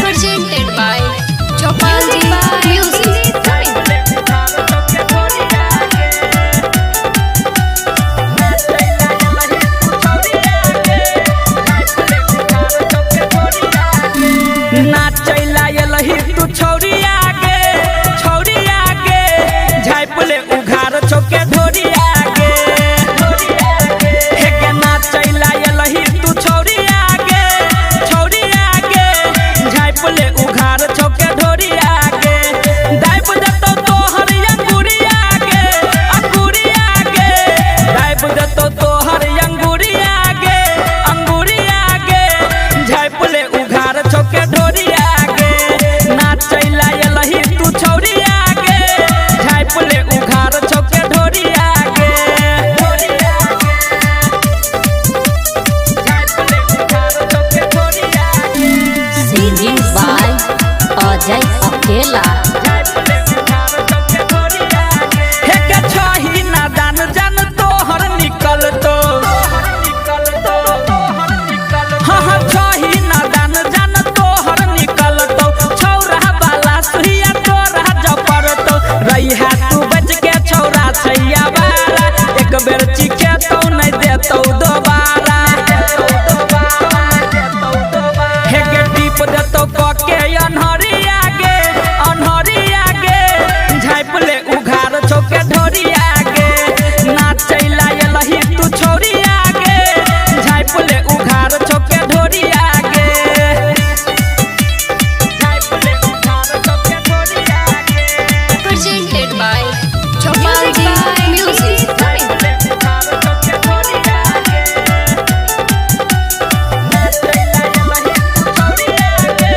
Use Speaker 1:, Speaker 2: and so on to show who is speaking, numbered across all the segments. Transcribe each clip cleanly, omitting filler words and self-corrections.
Speaker 1: Presented by Chopalji Music.
Speaker 2: नाचैला एलही तू छौरिया गे छौरिया गे झाइपले उघार चौके ढोरिया गे हे के नाचैला एलही तू छौरिया गे छौरिया गे झाइपले उघार चौके ढोरिया गे दाइब देतो तोहर अंगुरिया गे अंगुरिया गे दाइब देतो तोहर अंगुरिया गे अंगुरिया गे झाइपले उघार चौके ढोरिया गे नाचैला एलही तू छौरिया गे झाइपले उघार चौके ढोरिया गे झाइपले उघार चौके ढोरिया गे
Speaker 1: Singing by Ajay Akela.
Speaker 2: झाइपले उघार चौके ढोरिया गे हे के छही नादान जन तोहर निकलतो हाँ हाँ छही नादान जन तोहर निकलतो छौरा वाला सुहिया तोरा जपरतो रहिया तू बच के छौरा छैया बारा एक बेर चिखे तो नहीं देतो दोबारा हे के टीप देतो कके अनहरिया गे झाइपले उघार चौके ढोरिया गे नाचैला एलही तू छौरिया गे झाइपले उघार चौके ढोरिया गे झाइपले उघार चौके ढोरिया गे
Speaker 1: Presented by Chopalji Music.
Speaker 2: झाइपले उघार चौके ढोरिया गे नाचैला एलही तू छौरिया गे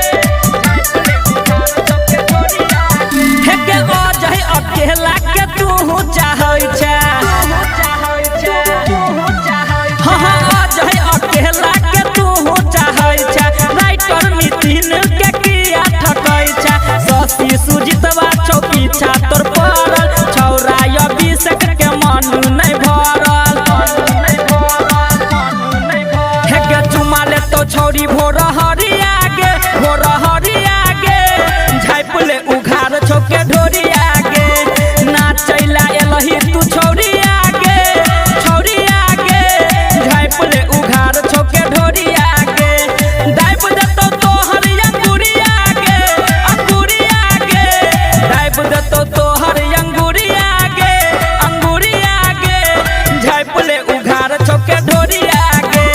Speaker 2: झाइपले उघार चौके ढोरिया गे हे के अजय अकेला के तू चाहै छै हाँ हाँ अजय अकेला के तू चाहै छै राइटर नितिन के किया ठकै छै शशि सुजितवा चौकी छा तोर पड़ल छौरा अभिषेक के मन नहीं भरल हे के चुमा लेतो छौरी भोर हरिया गे झाइपले उघार चौके ढोरिया गे नाचैला एलही तू छौरिया गे झाइपले उघार चौके ढोरिया गे दाइब देतो तोहर अंगुरिया गे दाइब देतो तोहर अंगुरिया गे झाइपले उघार चौके ढोरिया गे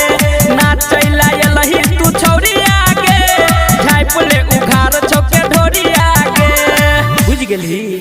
Speaker 2: नाचैला एलही तू छौरिया गे झाइपले उघार चौके ढोरिया गे बुझ गेलही।